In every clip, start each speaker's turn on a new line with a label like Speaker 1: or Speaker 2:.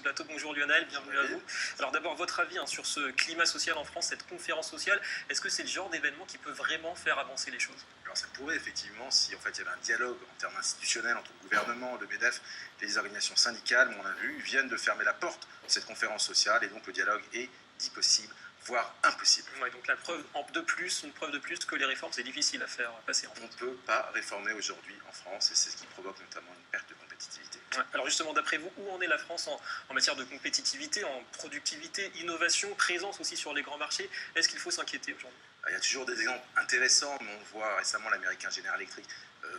Speaker 1: plateau. Bonjour Lionel, bienvenue à vous. Alors d'abord, votre avis sur ce climat social en France, cette conférence sociale, est-ce que c'est le genre d'événement qui peut vraiment faire avancer les choses?
Speaker 2: Alors ça pourrait effectivement, si en fait il y avait un dialogue en termes institutionnels entre le gouvernement, le MEDEF et les organisations syndicales, mais on a vu, ils viennent de fermer la porte de cette conférence sociale et donc le dialogue est dit possible, voire impossible.
Speaker 1: Ouais, donc une preuve de plus que les réformes, c'est difficile à faire passer en
Speaker 2: On
Speaker 1: France.
Speaker 2: ne peut pas réformer aujourd'hui en France et c'est ce qui provoque notamment une perte de compétitivité.
Speaker 1: Ouais. Alors justement, d'après vous, où en est la France en matière de compétitivité, en productivité, innovation, présence aussi sur les grands marchés? Est-ce qu'il faut s'inquiéter aujourd'hui?
Speaker 2: Il y a toujours des exemples intéressants, mais on voit récemment l'américain General Electric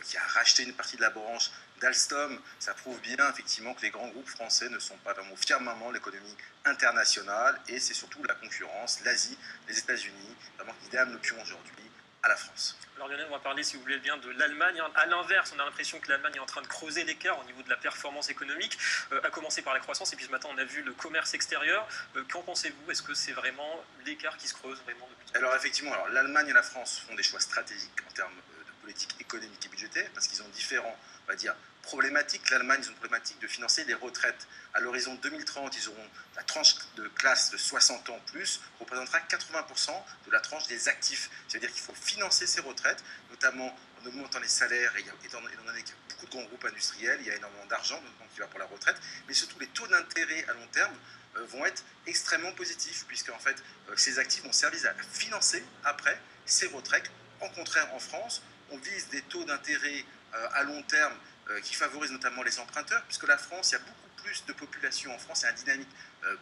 Speaker 2: qui a racheté une partie de la branche d'Alstom. Ça prouve bien effectivement que les grands groupes français ne sont pas dans le firmament de l'économie internationale et c'est surtout la concurrence, l'Asie, les États-Unis, vraiment qui donnent l'option aujourd'hui à la France.
Speaker 1: Alors Lionel, on va parler, si vous voulez bien, de l'Allemagne. À l'inverse, on a l'impression que l'Allemagne est en train de creuser l'écart au niveau de la performance économique, à commencer par la croissance, et puis ce matin, on a vu le commerce extérieur. Qu'en pensez-vous? Est-ce que c'est vraiment l'écart qui se creuse vraiment de plus en plus?
Speaker 2: Alors effectivement, l'Allemagne et la France font des choix stratégiques en termes de politique économique et budgétaire parce qu'ils ont différents, on va dire, problématiques. L'Allemagne, ils ont une problématique de financer les retraites. À l'horizon 2030, ils auront la tranche de classe de 60 ans plus représentera 80% de la tranche des actifs. C'est-à-dire qu'il faut financer ces retraites, notamment en augmentant les salaires, et étant donné qu'il y a beaucoup de grands groupes industriels, il y a énormément d'argent qui va pour la retraite, mais surtout les taux d'intérêt à long terme vont être extrêmement positifs, puisque en fait, ces actifs vont servir à financer après ces retraites. En contraire, en France, on vise des taux d'intérêt à long terme qui favorisent notamment les emprunteurs, puisque la France, il y a beaucoup plus de population en France, il y a une dynamique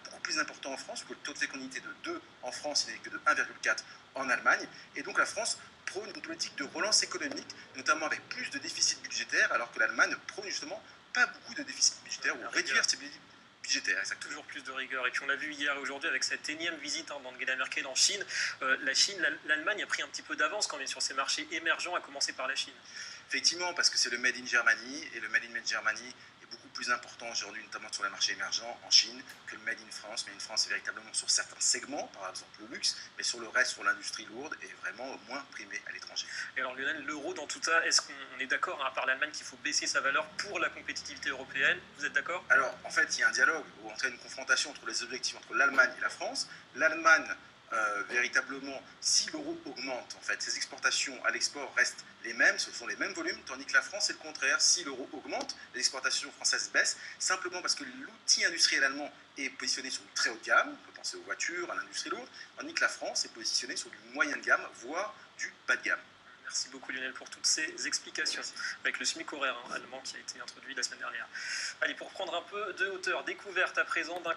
Speaker 2: beaucoup plus important en France, que le taux de fécondité de 2 en France, il n'est que de 1,4 en Allemagne, et donc la France prône une politique de relance économique, notamment avec plus de déficit budgétaire, alors que l'Allemagne prône justement pas beaucoup de déficit budgétaire ou réduire ses budgétaires. Exactement.
Speaker 1: Toujours plus de rigueur. Et puis on l'a vu hier et aujourd'hui avec cette énième visite d'Angela Merkel en Chine. L'Allemagne a pris un petit peu d'avance quand même sur ces marchés émergents, à commencer par la Chine.
Speaker 2: Effectivement, parce que c'est le Made in Germany, et le Made in Germany est beaucoup plus important aujourd'hui, notamment sur les marchés émergents en Chine, que le Made in France. Made in France est véritablement sur certains segments, par exemple le luxe, mais sur le reste, sur l'industrie lourde, est vraiment moins primé à l'étranger.
Speaker 1: Et alors Lionel, l'euro dans tout ça, est-ce qu'on est d'accord, à part l'Allemagne, qu'il faut baisser sa valeur pour la compétitivité européenne? Vous êtes d'accord?
Speaker 2: Alors, en fait, il y a un dialogue, ou en tout cas une confrontation entre les objectifs entre l'Allemagne et la France. L'Allemagne, véritablement, si l'euro augmente, en fait, ses exportations à l'export restent les mêmes, ce sont les mêmes volumes, tandis que la France, c'est le contraire. Si l'euro augmente, les exportations françaises baissent, simplement parce que l'outil industriel allemand est positionné sur du très haut de gamme, on peut penser aux voitures, à l'industrie lourde, tandis que la France est positionnée sur du moyen de gamme, voire du bas de gamme.
Speaker 1: Merci beaucoup Lionel pour toutes ces explications. Merci. Avec le SMIC horaire allemand qui a été introduit la semaine dernière. Allez, pour prendre un peu de hauteur, découverte à présent d'un